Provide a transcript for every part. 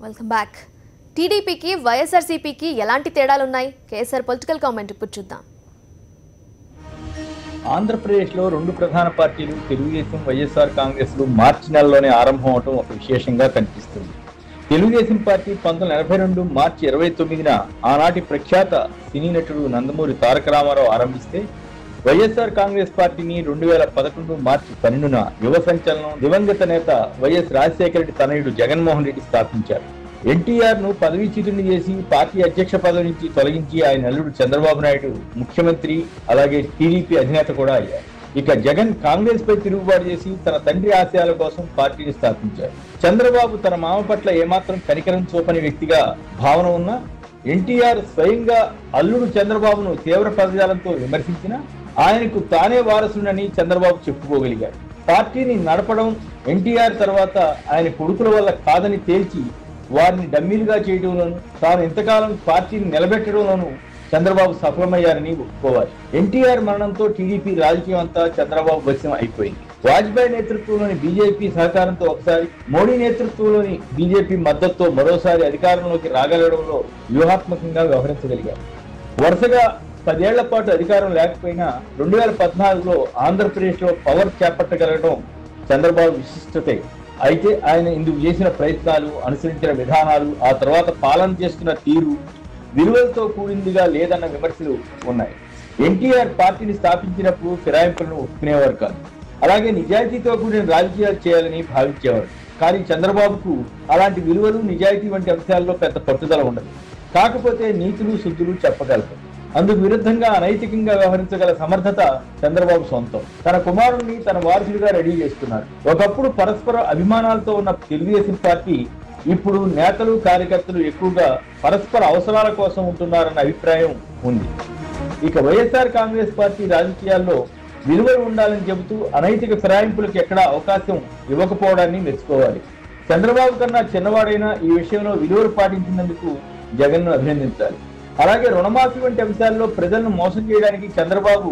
Welcome back. టీడీపీకి వైఎస్ఆర్సీపీకి ఎలాంటి తేడాలున్నాయి? కేసీఆర్ పొలిటికల్ కామెంట్ ఇప్పుడు చూద్దాం. ఆంధ్రప్రదేశ్లో రెండు ప్రధాన పార్టీలు తెలుగుదేశం వైఎస్ఆర్ కాంగ్రెస్లు మార్చి నెలలోనే ఆరంభం అవడం ఒక విశేషంగా కనిపిస్తుంది. తెలుగుదేశం పార్టీ 1982 మార్చి 29న ఆనాటి ప్రఖ్యాత సినీ నటుడు నందమూరి తారక రామారావు ఆరంభిస్తే, వైఎస్ఆర్ కాంగ్రెస్ పార్టీని 2011 మార్చి 12న యువ సంచలనం దివంగత నేత వైఎస్ రాజశేఖర రెడ్డి తనయుడు జగన్మోహన్ రెడ్డి స్థాపించారు. ఎన్టీఆర్ ను పదవీచ్యుతుని చేసి పార్టీ అధ్యక్ష పదవి నుంచి తొలగించి ఆయన అల్లుడు చంద్రబాబు నాయుడు ముఖ్యమంత్రి, అలాగే టీడీపీ అధినేత కూడా అయ్యారు. ఇక జగన్ కాంగ్రెస్ పై తిరుగుబాటు చేసి తన తండ్రి ఆశయాల కోసం పార్టీని స్థాపించారు. చంద్రబాబు తన మామ పట్ల ఏమాత్రం కనికరం చూపని వ్యక్తిగా భావన ఉన్న ఎన్టీఆర్ స్వయంగా అల్లుడు చంద్రబాబును తీవ్ర పదజాలంతో విమర్శించినా ఆయనకు తానే వారసుడని చంద్రబాబు చెప్పుకోగలిగారు. పార్టీని నడపడం ఎన్టీఆర్ తర్వాత ఆయన కొడుకుల వల్ల కాదని తేల్చి వారిని డమ్మీలుగా చేయడంలోనూ తాను ఇంతకాలం పార్టీని నిలబెట్టడంలోనూ చంద్రబాబు సఫలమయ్యారని ఒప్పుకోవాలి. ఎన్టీఆర్ మరణంతో టీడీపీ రాజకీయం అంతా చంద్రబాబు వశం అయిపోయింది. వాజ్పేయి నేతృత్వంలోని బీజేపీ సహకారంతో ఒకసారి, మోడీ నేతృత్వంలోని బీజేపీ మద్దతుతో మరోసారి అధికారంలోకి రాగలడంలో వ్యూహాత్మకంగా వ్యవహరించగలిగారు. వరుసగా 10 ఏళ్ల పాటు అధికారం లేకపోయినా 2014లో ఆంధ్రప్రదేశ్లో పవర్ చేపట్టగలగడం చంద్రబాబు విశిష్టతే. అయితే ఆయన ఇందుకు చేసిన ప్రయత్నాలు, అనుసరించిన విధానాలు, ఆ తర్వాత పాలన చేస్తున్న తీరు విలువలతో కూడిందిగా లేదన్న విమర్శలు ఉన్నాయి. ఎన్టీఆర్ పార్టీని స్థాపించినప్పుడు ఫిరాయింపులను ఒప్పుకునేవారు కాదు. అలాగే నిజాయితీతో కూడిన రాజకీయాలు చేయాలని భావించేవారు. కానీ చంద్రబాబుకు అలాంటి విలువలు, నిజాయితీ వంటి అంశాల్లో పెద్ద పట్టుదల ఉండదు. కాకపోతే నీతులు, శుద్ధులు చెప్పగలరు. అందుకు విరుద్ధంగా అనైతికంగా వ్యవహరించగల సమర్థత చంద్రబాబు సొంతం. తన కుమారుణ్ణి తన వారసుడిగా రెడీ చేస్తున్నారు. ఒకప్పుడు పరస్పర అభిమానాలతో ఉన్న తెలుగుదేశం పార్టీ ఇప్పుడు నేతలు, కార్యకర్తలు ఎక్కువగా పరస్పర అవసరాల కోసం ఉంటున్నారన్న అభిప్రాయం ఉంది. ఇక వైఎస్ఆర్ కాంగ్రెస్ పార్టీ రాజకీయాల్లో విలువలు ఉండాలని చెబుతూ అనైతిక ఫిరాయింపులకు ఎక్కడా అవకాశం ఇవ్వకపోవడాన్ని మెచ్చుకోవాలి. చంద్రబాబు కన్నా చిన్నవాడైనా ఈ విషయంలో విలువలు పాటించినందుకు జగన్ను అభినందించాలి. అలాగే రుణమాఫీ వంటి అంశాల్లో ప్రజలను మోసం చేయడానికి చంద్రబాబు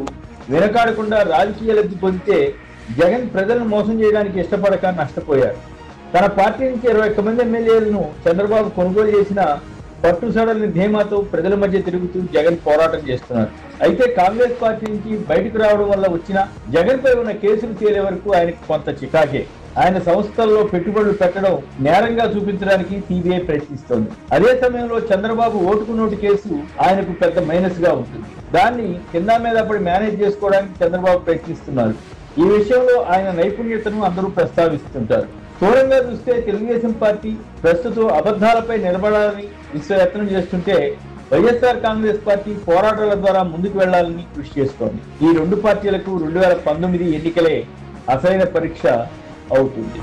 వెనకాడకుండా రాజకీయ లబ్ధి పొందితే, జగన్ ప్రజలను మోసం చేయడానికి ఇష్టపడక నష్టపోయారు. తన పార్టీ నుంచి 21 మంది ఎమ్మెల్యేలను చంద్రబాబు కొనుగోలు చేసిన పట్టుసడల్ని ధీమాతో ప్రజల మధ్య తిరుగుతూ జగన్ పోరాటం చేస్తున్నారు. అయితే కాంగ్రెస్ పార్టీ నుంచి బయటకు రావడం వల్ల వచ్చిన జగన్ పై ఉన్న కేసులు తేలే వరకు ఆయనకు కొంత చికాకే. ఆయన సంస్థల్లో పెట్టుబడులు పెట్టడం నేరంగా చూపించడానికి సిబిఐ ప్రయత్నిస్తోంది. అదే సమయంలో చంద్రబాబు ఓటుకు నోటు కేసు ఆయనకు పెద్ద మైనస్ గా ఉంటుంది. దాన్ని కింద మీద పడి మేనేజ్ చేసుకోవడానికి చంద్రబాబు ప్రయత్నిస్తున్నారు. ఈ విషయంలో ఆయన నైపుణ్యతను అందరూ ప్రస్తావిస్తుంటారు. స్థూలంగా చూస్తే తెలుగుదేశం పార్టీ ప్రస్తుతం అబద్ధాలపై నిలబడాలని విశ్వయత్నం చేస్తుంటే, వైఎస్ఆర్ కాంగ్రెస్ పార్టీ పోరాటాల ద్వారా ముందుకు వెళ్లాలని కృషి చేస్తోంది. ఈ రెండు పార్టీలకు 2019 ఎన్నికలే అసలైన పరీక్ష అవుతుంది.